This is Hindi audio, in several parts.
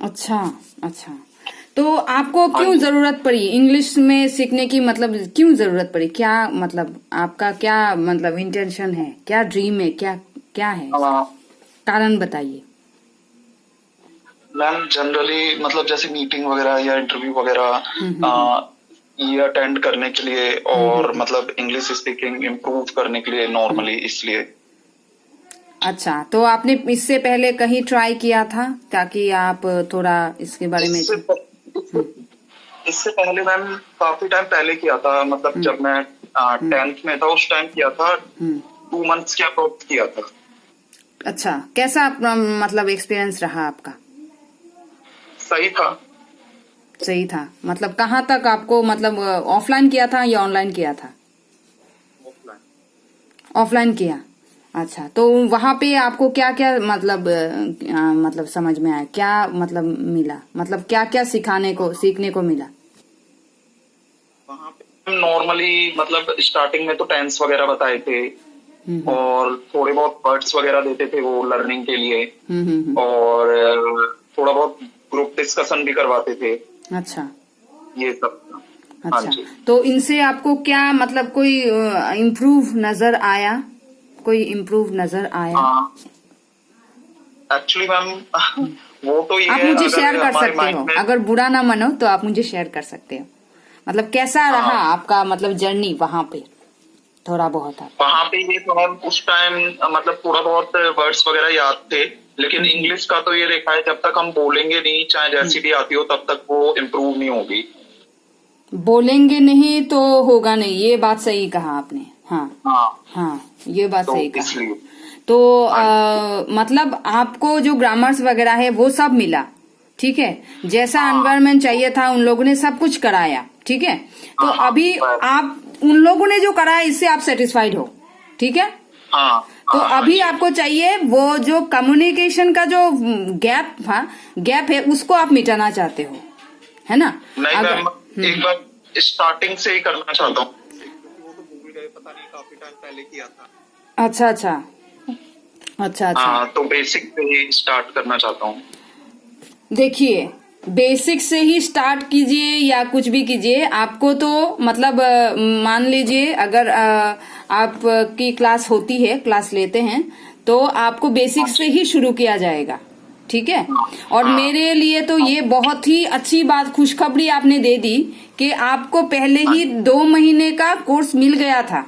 अच्छा। अच्छा, तो आपको हाँ क्यों जी। जरूरत पड़ी इंग्लिश में सीखने की? मतलब क्यों जरूरत पड़ी? क्या मतलब आपका क्या मतलब इंटेंशन है, क्या ड्रीम है, क्या क्या है इसका हाँ कारण बताइए। मैम, जनरली मतलब जैसे मीटिंग वगैरह या इंटरव्यू वगैरह हम्म। ये अटेंड करने के लिए, और हम्म। मतलब इंग्लिश स्पीकिंग इम्प्रूव करने के लिए हम्म। नॉर्मली, इसलिए। अच्छा, तो आपने इससे पहले कहीं ट्राई किया था ताकि आप थोड़ा इसके बारे में इससे हम्म। इससे पहले मैम काफी टाइम पहले किया था, मतलब हम्म। जब मैं हम्म। 10th में था उस टाइम किया था। हम्म। 2 months के अप्रोक्स किया था। अच्छा, कैसा मतलब एक्सपीरियंस रहा आपका? सही था। सही था, मतलब कहाँ तक आपको, मतलब ऑफलाइन किया था या ऑनलाइन किया था? ऑफलाइन। ऑफलाइन किया। अच्छा, तो वहां पे आपको क्या क्या मतलब मतलब समझ में आया, क्या मतलब मिला, मतलब क्या क्या सिखाने को सीखने को मिला? वहाँ पे नॉर्मली मतलब स्टार्टिंग में तो टेंस वगैरह बताए थे, हम्म। और थोड़े बहुत वर्ड्स वगैरह देते थे वो लर्निंग के लिए, हम्म। और थोड़ा बहुत ग्रुप डिस्कशन भी करवाते थे, अच्छा। ये सब था। हाँ अच्छा, जी। तो इनसे आपको क्या मतलब कोई इम्प्रूव नजर आया? कोई इम्प्रूव नजर आया? हाँ एक्चुअली मैम वो तो ये आप है, मुझे अगर शेयर कर हमारे सकते माइंड हो, में। अगर बुरा ना मानो तो आप मुझे शेयर कर सकते हो। मतलब कैसा रहा हाँ आपका मतलब जर्नी वहां पे, थोड़ा बहुत आप। वहाँ पे ये तो मैम उस टाइम मतलब थोड़ा बहुत वर्ड्स वगैरह याद थे, लेकिन हम्म। इंग्लिश का तो ये देखा है, जब तक हम बोलेंगे नहीं, चाहे हम्म। जैसी भी आती हो, तब तक वो इम्प्रूव नहीं होगी। बोलेंगे नहीं तो होगा नहीं, ये बात सही कहा आपने। हाँ। हाँ हाँ, ये बात तो सही कहा। इसलिए। तो हाँ मतलब आपको जो ग्रामर्स वगैरह है वो सब मिला, ठीक है? जैसा हाँ एनवायरनमेंट चाहिए था उन लोगों ने सब कुछ कराया, ठीक है? तो हाँ अभी आप उन लोगों ने जो कराया इससे आप सेटिस्फाइड हो, ठीक है? हाँ तो हाँ। हाँ अभी जी। आपको चाहिए वो जो कम्युनिकेशन का जो गैप है उसको आप मिटाना चाहते हो, है ना? नहीं अगर मैम, एक बार स्टार्टिंग से ही करना चाहता हूँ, क्योंकि वो तो भूल गए, पता नहीं काफी टाइम पहले किया था। अच्छा। अच्छा। अच्छा। अच्छा। हाँ तो बेसिक से ही स्टार्ट करना चाहता हूँ। देखिए, बेसिक से ही स्टार्ट कीजिए या कुछ भी कीजिए, आपको तो मतलब मान लीजिए अगर आप की क्लास होती है, क्लास लेते हैं, तो आपको बेसिक हाँ से जी। ही शुरू किया जाएगा, ठीक है? हाँ और हाँ मेरे लिए तो ये बहुत ही अच्छी बात, खुशखबरी आपने दे दी कि आपको पहले हाँ ही 2 महीने का कोर्स मिल गया था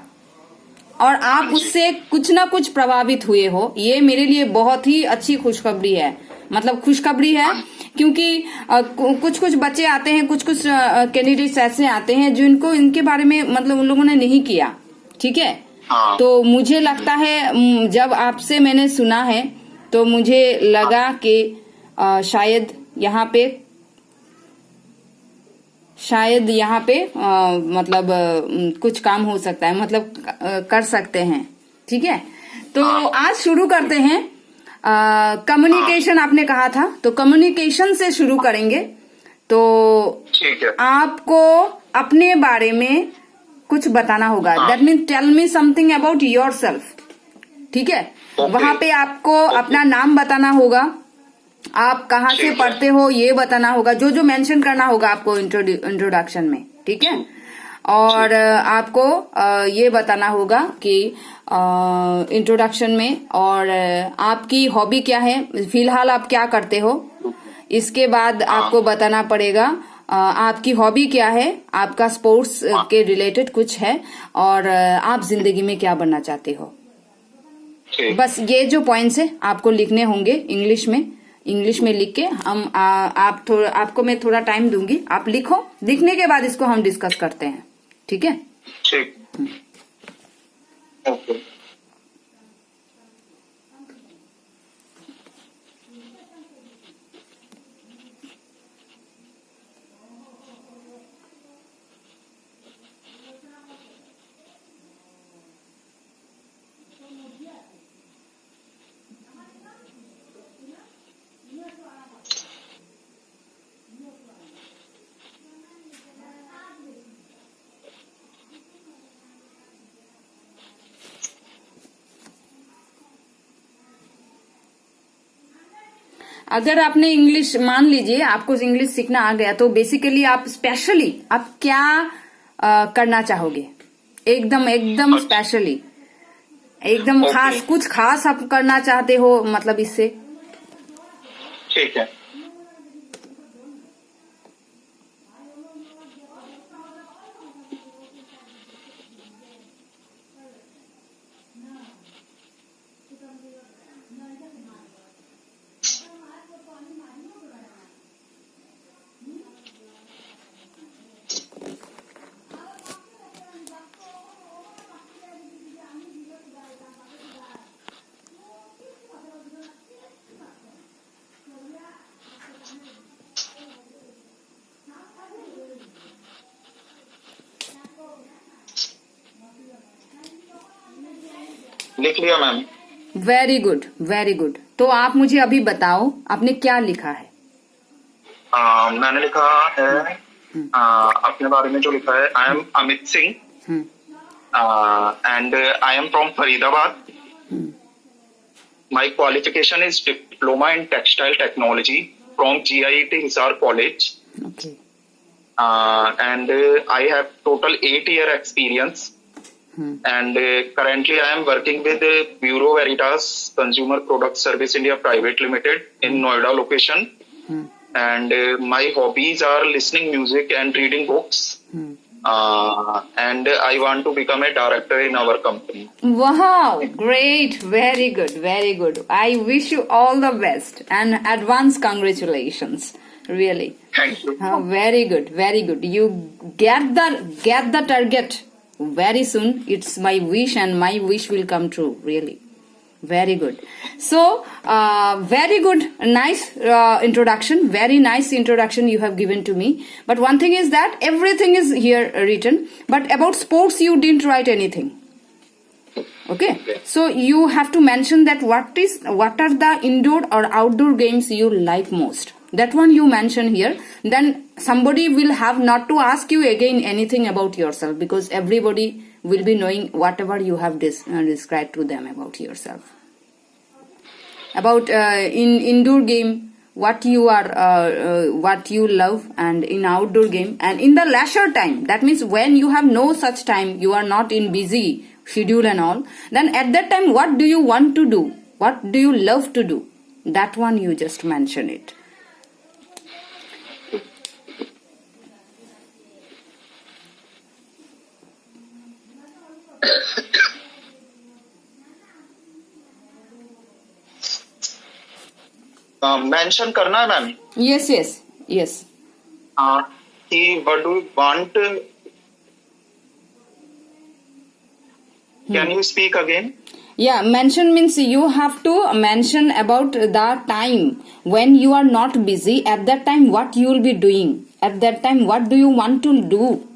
और हाँ आप जी। उससे कुछ ना कुछ प्रभावित हुए हो। ये मेरे लिए बहुत ही अच्छी खुशखबरी है, मतलब खुशखबरी है। हाँ जी। क्योंकि कुछ कुछ बच्चे आते हैं, कुछ कुछ कैंडिडेट्स ऐसे आते हैं जिनको इनके बारे में मतलब उन लोगों ने नहीं किया, ठीक है? हाँ तो मुझे लगता है जब आपसे मैंने सुना है तो मुझे लगा कि शायद यहाँ पे मतलब कुछ काम हो सकता है, मतलब कर सकते हैं, ठीक है? तो हाँ आज शुरू करते हैं। हाँ। कम्युनिकेशन आपने कहा था, तो कम्युनिकेशन से शुरू करेंगे। तो ठीक है। आपको अपने बारे में कुछ बताना होगा, हाँ। That mean tell me something about yourself, ठीक है? ओके। वहां पे आपको ओके। अपना नाम बताना होगा, आप कहाँ से ठीक है। पढ़ते हो ये बताना होगा, जो जो मेंशन करना होगा आपको इंट्रोडक्शन में, ठीक है? ठीक। और ठीक। आपको ये बताना होगा कि इंट्रोडक्शन में, और आपकी हॉबी क्या है, फिलहाल आप क्या करते हो। इसके बाद हाँ आपको बताना पड़ेगा आपकी हॉबी क्या है, आपका स्पोर्ट्स हाँ। के रिलेटेड कुछ है, और आप जिंदगी में क्या बनना चाहते हो। ठीक। बस ये जो पॉइंट्स है आपको लिखने होंगे इंग्लिश में। इंग्लिश में लिख के हम आप थोड़ा, आपको मैं थोड़ा टाइम दूंगी, आप लिखो, लिखने के बाद इसको हम डिस्कस करते हैं, ठीक है? ठीक। ओके। अगर आपने इंग्लिश, मान लीजिए आपको इंग्लिश सीखना आ गया, तो बेसिकली आप स्पेशली आप क्या करना चाहोगे? एकदम एकदम स्पेशली, एकदम Okay. खास, कुछ खास आप करना चाहते हो मतलब इससे? ठीक है। लिख लिया ma'am. Very good, very good. तो आप मुझे अभी बताओ आपने क्या लिखा है? मैंने लिखा है अपने बारे में जो लिखा है, I am Amit Singh and I am from Faridabad. My qualification is diploma in textile technology from GIET Hisar College. Okay. And I have total 8-year experience. And currently I am working with Bureau Veritas Consumer Product Service India Private Limited in Noida location. And my hobbies are listening music and reading books. And I want to become a director in our company. Wow, great, very good, very good. I wish you all the best and advance congratulations. Really. Thank you. Very good, very good. You get the target very soon. It's my wish, and my wish will come true. Really, very good. So, very good, nice introduction. Very nice introduction you have given to me. But one thing is that everything is here written. But about sports, you didn't write anything. Okay. So you have to mention that what are the indoor or outdoor games you like most. That one you mention here. Then somebody will have not to ask you again anything about yourself, because everybody will be knowing whatever you have described to them about yourself. About in indoor game, what you are, what you love, and in outdoor game, and in the leisure time. That means when you have no such time, you are not in busy schedule and all. Then at that time, what do you want to do? What do you love to do? That one you just mention it. Mention करना है मैम? Yes, yes, yes. कि what do you want? Can you speak again? Yeah, mention means you have to mention about the time when you are not busy. At that time, what you will be doing? At that time, what do you want to do?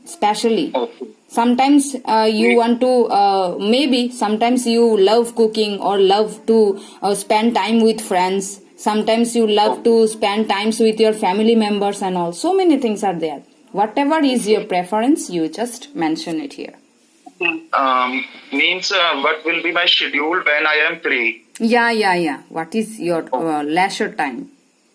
Especially. Okay. Sometimes you want to, maybe sometimes you love cooking or love to spend time with friends. Sometimes you love to spend times with your family members and all. So many things are there. Whatever is your preference, you just mention it here. Means what will be my schedule when I am free? Yeah. What is your leisure time?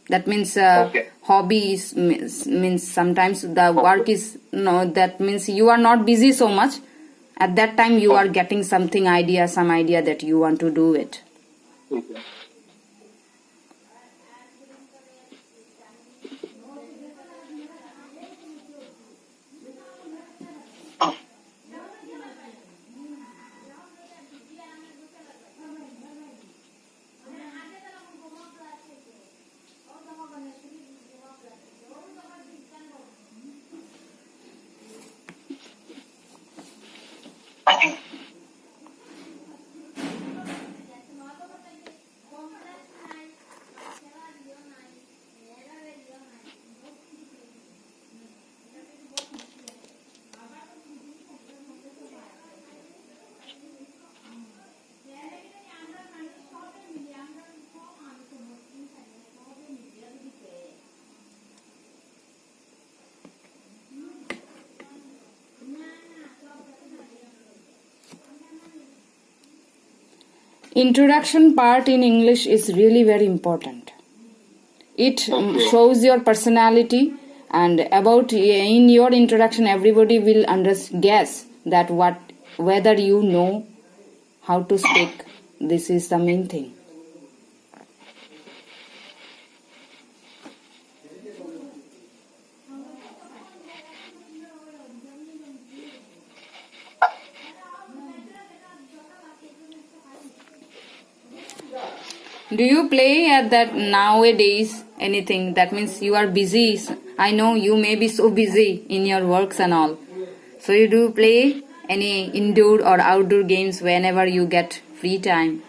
That means Okay. hobbies means sometimes the work is, no, that means you are not busy so much. At that time you are getting some idea that you want to do it. Okay. Introduction part in English is really very important. It Okay. shows your personality, and about in your introduction everybody will guess that whether you know how to speak. This is the main thing. Do you play at that nowadays anything? That means you are busy. I know you may be so busy in your works and all. So you do play any indoor or outdoor games whenever you get free time?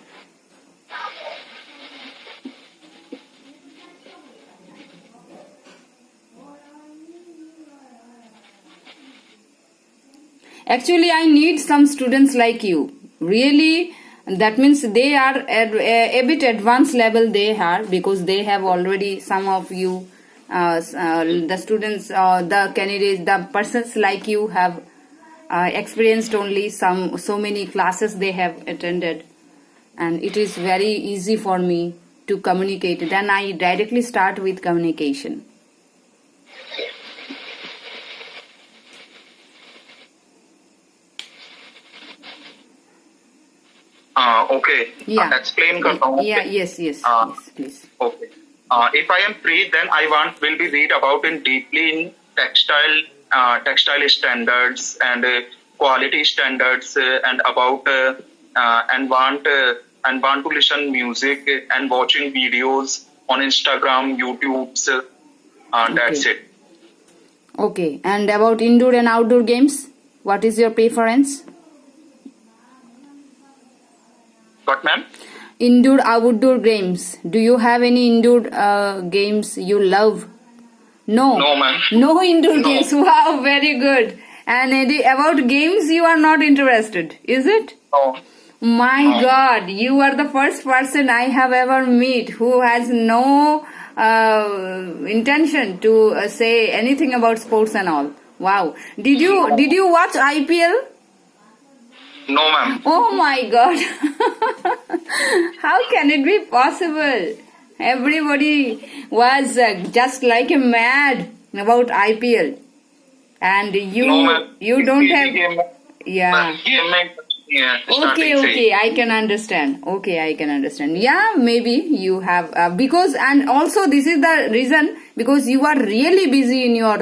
Actually, I need some students like you. Really, that means they are at a bit advanced level they are, because they have already, some of you, the students, the candidates, the persons like you have experienced only so many classes they have attended, and it is very easy for me to communicate. Then I directly start with communication. Okay. Yeah. Explain करता हूँ. Yeah, yes, yes, Uh, yes, please. Okay. If I am free, then I will be read about in deeply in textile standards and quality standards and about and want to listen music and watching videos on Instagram, YouTube's. That's Okay. it. Okay, and about indoor and outdoor games, what is your preference? What, ma'am? Indoor, outdoor games. Do you have any indoor games you love? No. No, ma'am. No indoor No. games. Wow, very good. And about games, you are not interested, is it? No. My No. God, you are the first person I have ever met who has no intention to say anything about sports and all. Wow. Did you watch IPL? No, ma'am. Oh my God. How can it be possible? Everybody was just like a mad about IPL. And No, ma'am. you don't Easy have... game, ma'am. Yeah. Game में Okay, starting से okay, I can understand. Okay, I can understand. Yeah, maybe you have, because, and also this is the reason, because you are really busy in your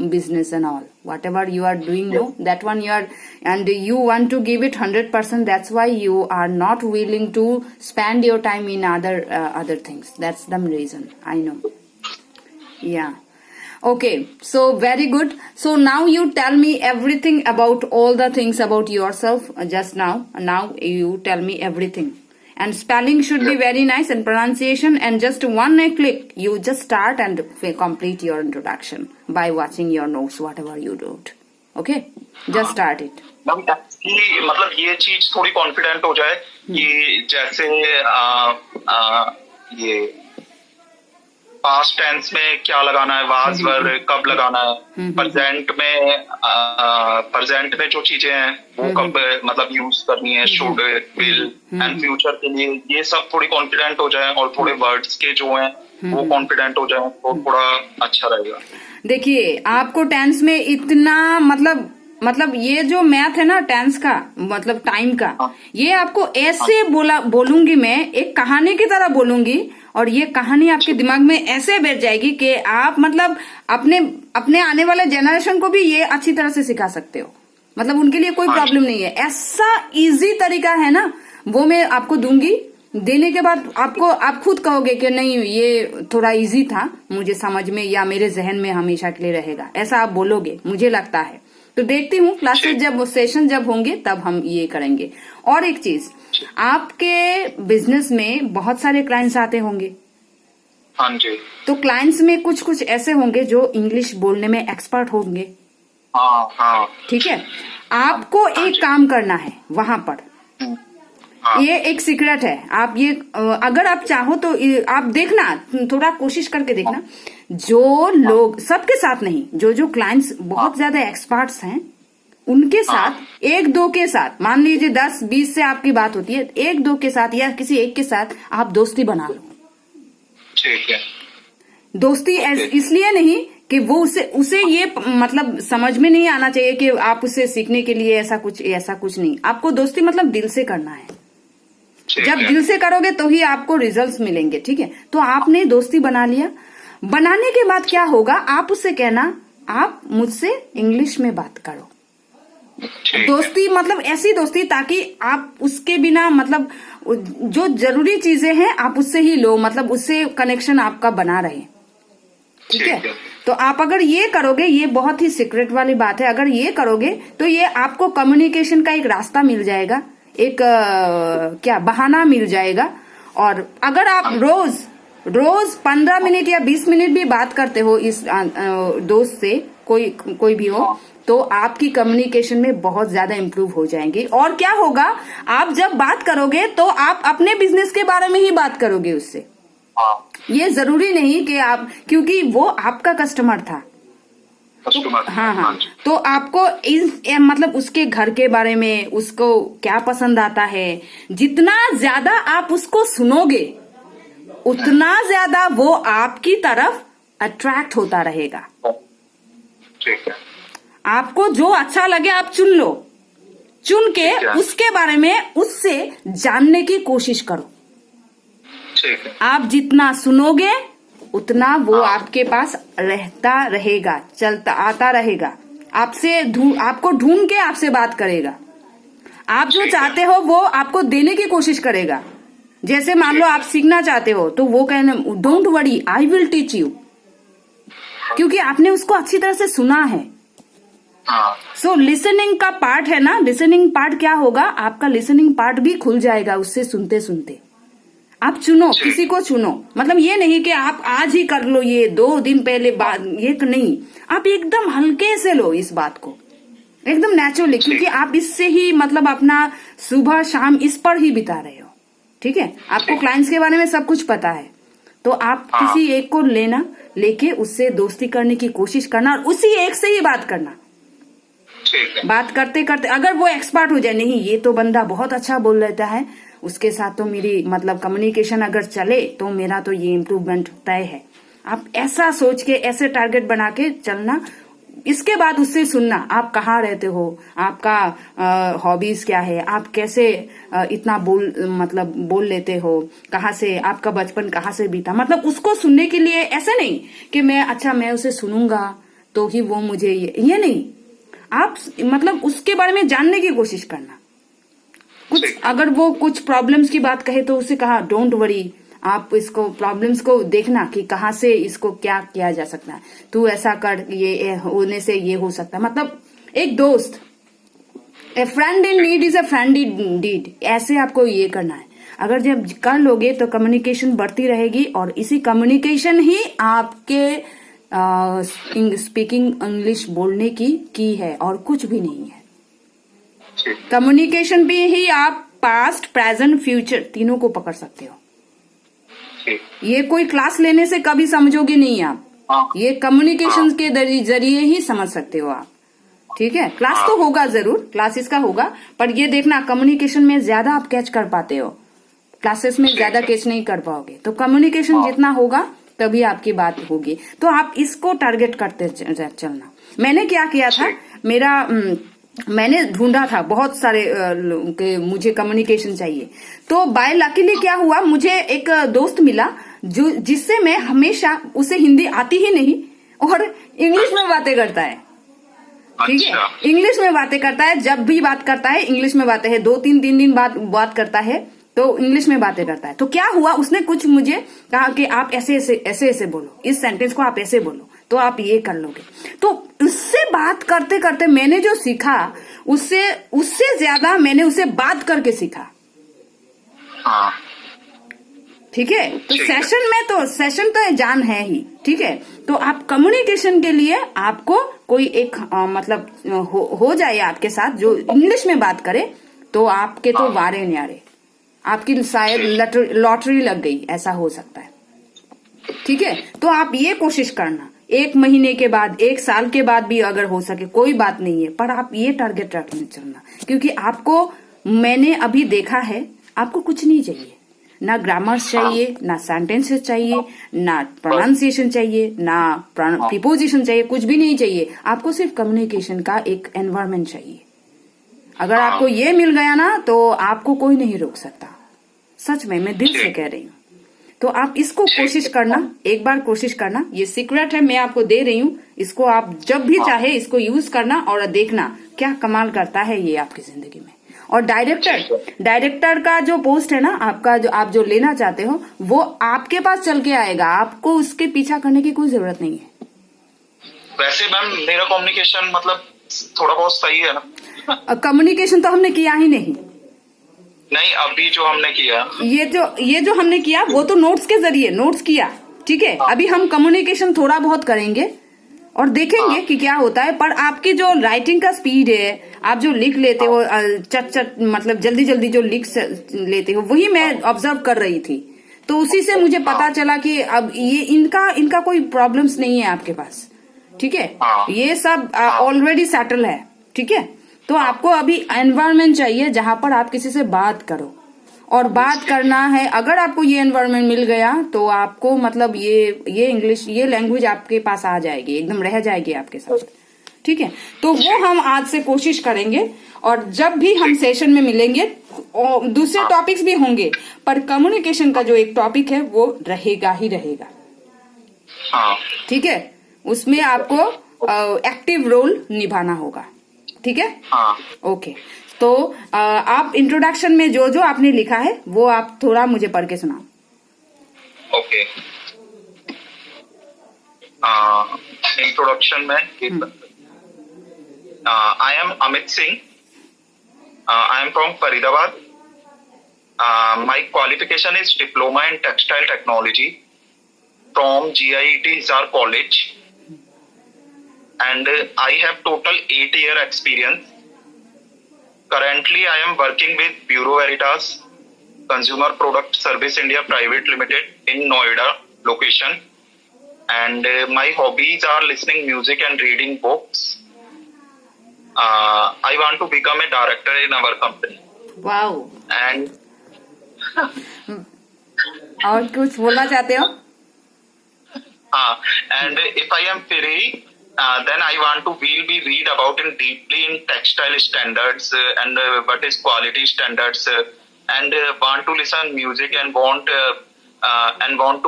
business and all. Whatever you are doing, no, that one you are, and you want to give it 100%. That's why you are not willing to spend your time in other things. That's the reason. I know. Yeah. Okay, so very good. So now you tell me everything about all the things about yourself just now. Now you tell me everything. And spelling should be very nice, and pronunciation, and just one click. You just start and complete your introduction by watching your notes, whatever you do. Okay? Just start it. Ma'am कि मतलब ये चीज थोड़ी कॉन्फिडेंट हो जाए कि जैसे ये पास्ट टेंस में क्या लगाना है, वाज वर कब लगाना है, प्रेजेंट में जो चीजें हैं वो कब मतलब यूज करनी है, शुड, विल, एंड फ्यूचर के लिए, ये सब थोड़ी कॉन्फिडेंट हो जाए और थोड़े वर्ड्स के जो हैं वो कॉन्फिडेंट हो जाए तो थोड़ा अच्छा रहेगा. देखिए, आपको टेंस में इतना मतलब ये जो मैथ है ना टेंस का, मतलब टाइम का, ये आपको ऐसे बोलूंगी मैं, एक कहानी की तरह बोलूंगी, और ये कहानी आपके दिमाग में ऐसे बैठ जाएगी कि आप मतलब अपने आने वाले जनरेशन को भी ये अच्छी तरह से सिखा सकते हो. मतलब उनके लिए कोई प्रॉब्लम नहीं है. ऐसा इजी तरीका है ना, वो मैं आपको दूंगी. देने के बाद आप खुद कहोगे कि नहीं ये थोड़ा इजी था मुझे समझ में, या मेरे जहन में हमेशा के लिए रहेगा. ऐसा आप बोलोगे, मुझे लगता है. तो देखती हूँ क्लासेस सेशन जब होंगे तब हम ये करेंगे. और एक चीज, आपके बिजनेस में बहुत सारे क्लाइंट्स आते होंगे. हाँ जी. तो क्लाइंट्स में कुछ ऐसे होंगे जो इंग्लिश बोलने में एक्सपर्ट होंगे. हाँ हाँ. ठीक है, आपको एक काम करना है वहां पर. ये एक सीक्रेट है. आप ये अगर आप चाहो तो आप देखना, थोड़ा कोशिश करके देखना. जो लोग, सबके साथ नहीं, जो क्लाइंट्स बहुत ज्यादा एक्सपर्ट्स हैं उनके साथ, एक दो के साथ, मान लीजिए 10-20 से आपकी बात होती है, एक दो के साथ या किसी एक के साथ आप दोस्ती बना लो. ठीक है. दोस्ती इसलिए नहीं कि वो उसे ये मतलब समझ में नहीं आना चाहिए कि आप उसे सीखने के लिए ऐसा कुछ नहीं। आपको दोस्ती मतलब दिल से करना है। जब दिल से करोगे तो ही आपको रिजल्ट्स मिलेंगे, ठीक है। तो आपने दोस्ती बना लिया। बनाने के बाद क्या होगा, आप उससे कहना आप मुझसे इंग्लिश में बात करो। दोस्ती मतलब ऐसी दोस्ती ताकि आप उसके बिना मतलब जो जरूरी चीजें हैं आप उससे ही लो, मतलब उससे कनेक्शन आपका बना रहे, ठीक है। तो आप अगर ये करोगे, ये बहुत ही सीक्रेट वाली बात है, अगर ये करोगे तो ये आपको कम्युनिकेशन का एक रास्ता मिल जाएगा, एक क्या बहाना मिल जाएगा। और अगर आप रोज 15 मिनट या 20 मिनट भी बात करते हो इस दोस्त से, कोई भी हो, तो आपकी कम्युनिकेशन में बहुत ज्यादा इम्प्रूव हो जाएंगी। और क्या होगा, आप जब बात करोगे तो आप अपने बिजनेस के बारे में ही बात करोगे उससे। ये जरूरी नहीं कि आप, क्योंकि वो आपका कस्टमर था, तो हाँ, तो आपको मतलब उसके घर के बारे में, उसको क्या पसंद आता है, जितना ज्यादा आप उसको सुनोगे उतना ज्यादा वो आपकी तरफ अट्रैक्ट होता रहेगा। ठीक है। आपको जो अच्छा लगे आप चुन के उसके बारे में उससे जानने की कोशिश करो। ठीक है। आप जितना सुनोगे उतना वो आपके पास रहता रहेगा, चलता आता रहेगा, आपको ढूंढ के आपसे बात करेगा। आप जो चाहते हो वो आपको देने की कोशिश करेगा। जैसे मान लो आप सीखना चाहते हो तो वो कहना don't worry I will teach you, क्योंकि आपने उसको अच्छी तरह से सुना है। सो लिसनिंग का पार्ट है ना, लिसनिंग पार्ट क्या होगा, आपका लिसनिंग पार्ट भी खुल जाएगा उससे सुनते सुनते। आप चुनो, किसी को चुनो, मतलब ये नहीं कि आप आज ही कर लो, ये 2 दिन पहले बात, ये तो नहीं, आप एकदम हल्के से लो इस बात को, एकदम नेचुरली, क्योंकि आप इससे ही मतलब अपना सुबह शाम इस पर ही बिता रहे हो, ठीक है। आपको क्लाइंट्स के बारे में सब कुछ पता है, तो आप किसी एक को लेके उससे दोस्ती करने की कोशिश करना और उसी एक से ही बात करना। बात करते करते अगर वो एक्सपर्ट हो जाए, नहीं ये तो बंदा बहुत अच्छा बोल लेता है, उसके साथ तो मेरी मतलब कम्युनिकेशन अगर चले तो मेरा तो ये इम्प्रूवमेंट तय है। आप ऐसा सोच के, ऐसे टारगेट बना के चलना। इसके बाद उससे सुनना, आप कहाँ रहते हो, आपका हॉबीज क्या है, आप कैसे इतना बोल लेते हो, कहाँ से आपका बचपन कहाँ से बीता, मतलब उसको सुनने के लिए ऐसे नहीं कि मैं उसे सुनूंगा तो ही वो मुझे ये नहीं, आप मतलब उसके बारे में जानने की कोशिश करना। कुछ अगर वो कुछ प्रॉब्लम्स की बात कहे तो उसे कहा डोंट वरी, आप इसको प्रॉब्लम्स को देखना कि कहाँ से इसको क्या किया जा सकता है, तू ऐसा कर, ये होने से ये हो सकता है। मतलब एक दोस्त, a friend in need is a friend in deed, ऐसे आपको ये करना है। अगर जब कर लोगे तो कम्युनिकेशन बढ़ती रहेगी और इसी कम्युनिकेशन ही आपके स्पीकिंग इंग्लिश बोलने की है और कुछ भी नहीं है। कम्युनिकेशन भी ही आप पास्ट, प्रेजेंट, फ्यूचर तीनों को पकड़ सकते हो। ये कोई क्लास लेने से कभी समझोगे नहीं आप, ये कम्युनिकेशन के जरिए ही समझ सकते हो आप, ठीक है। क्लास तो होगा जरूर, क्लासेस का होगा, पर ये देखना कम्युनिकेशन में ज्यादा आप कैच कर पाते हो, क्लासेस में ज्यादा कैच नहीं कर पाओगे। तो कम्युनिकेशन जितना होगा तभी आपकी बात होगी। तो आप इसको टारगेट करते चलना। मैंने क्या किया था, मैंने ढूंढा था बहुत सारे के मुझे कम्युनिकेशन चाहिए, तो बाय लकीली क्या हुआ, मुझे एक दोस्त मिला जिससे मैं हमेशा, उसे हिंदी आती ही नहीं और इंग्लिश में बातें करता है, ठीक है। इंग्लिश में बातें करता है, जब भी बात करता है इंग्लिश में बातें है, 2-3 दिन बाद बात करता है तो इंग्लिश में बातें करता है। तो क्या हुआ, उसने कुछ मुझे कहा कि आप ऐसे बोलो, इस सेंटेंस को आप ऐसे बोलो तो आप ये कर लोगे। तो उससे बात करते करते मैंने जो सीखा उससे ज्यादा मैंने उसे बात करके सीखा, ठीक है। तो सेशन तो जान है ही, ठीक है। तो आप कम्युनिकेशन के लिए आपको कोई एक मतलब हो जाए आपके साथ जो इंग्लिश में बात करे, तो आपके तो वारे न्यारे, आपकी शायद लॉटरी लग गई, ऐसा हो सकता है, ठीक है। तो आप ये कोशिश करना, 1 महीने के बाद, 1 साल के बाद भी अगर हो सके कोई बात नहीं है, पर आप ये टारगेट रखने चलना, क्योंकि आपको, मैंने अभी देखा है, आपको कुछ नहीं चाहिए, ना ग्रामर्स चाहिए, ना सेंटेंसेस चाहिए, ना प्रोनाउंसिएशन चाहिए, ना प्रीपोजिशन चाहिए, कुछ भी नहीं चाहिए। आपको सिर्फ कम्युनिकेशन का एक एनवायरनमेंट चाहिए। अगर आपको ये मिल गया ना तो आपको कोई नहीं रोक सकता। सच में मैं दिल से कह रही हूँ। तो आप इसको कोशिश करना, एक बार कोशिश करना। ये सीक्रेट है, मैं आपको दे रही हूँ। इसको आप जब भी चाहे इसको यूज करना और देखना क्या कमाल करता है ये आपकी जिंदगी में। और डायरेक्टर का जो पोस्ट है ना आपका, जो आप जो लेना चाहते हो, वो आपके पास चल के आएगा। आपको उसके पीछा करने की कोई जरूरत नहीं है। वैसे मैम मेरा कम्युनिकेशन मतलब थोड़ा बहुत सही है ना? कम्युनिकेशन तो हमने किया ही नहीं। नहीं, अभी जो हमने किया, ये जो हमने किया वो तो नोट्स के जरिए नोट्स किया, ठीक है। अभी हम कम्युनिकेशन थोड़ा बहुत करेंगे और देखेंगे कि क्या होता है। पर आपकी जो राइटिंग का स्पीड है, आप जो लिख लेते हो चट मतलब जल्दी जल्दी जो लिख लेते हो, वही मैं ऑब्जर्व कर रही थी। तो उसी से मुझे पता चला कि अब ये इनका कोई प्रॉब्लम्स नहीं है आपके पास, ठीक है। ये सब ऑलरेडी सेटल है, ठीक है। तो आपको अभी एनवायरनमेंट चाहिए जहां पर आप किसी से बात करो और बात करना है। अगर आपको ये एनवायरनमेंट मिल गया तो आपको मतलब ये इंग्लिश, ये लैंग्वेज आपके पास आ जाएगी, एकदम रह जाएगी आपके साथ, ठीक है। तो वो हम आज से कोशिश करेंगे और जब भी हम सेशन में मिलेंगे दूसरे टॉपिक्स भी होंगे, पर कम्युनिकेशन का जो एक टॉपिक है वो रहेगा ही रहेगा, ठीक है। उसमें आपको एक्टिव रोल निभाना होगा, ठीक है। ओके, तो आप इंट्रोडक्शन में जो जो आपने लिखा है वो आप थोड़ा मुझे पढ़ के सुनाओ। ओके, इंट्रोडक्शन में I am Amit Singh, I am from Faridabad. My qualification is diploma in textile technology from GIET Hisar College, and I have total 8-year experience. Currently, I am working with Bureau Veritas Consumer Product Service India Private Limited in Noida location, and my hobbies are listening music and reading books. I want to become a director in our company. Wow. And और कुछ बोलना चाहते हो? And if I am free, then I want to we'll be read about in deeply in textile standards and what is quality standards, and want to listen music and want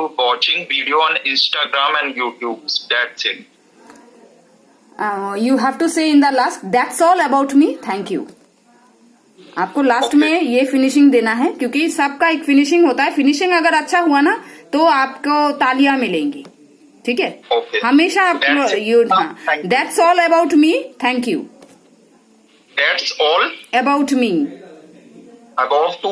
to watching video on Instagram and YouTube. That's it. You have to say in the last, that's all about me, thank you. आपको लास्ट में ये फिनिशिंग देना है, क्योंकि सबका एक फिनिशिंग होता है। फिनिशिंग अगर अच्छा हुआ ना तो आपको तालियां मिलेंगी, ठीक है। हमेशा आप that's all about me, thank you. That's all about me, about to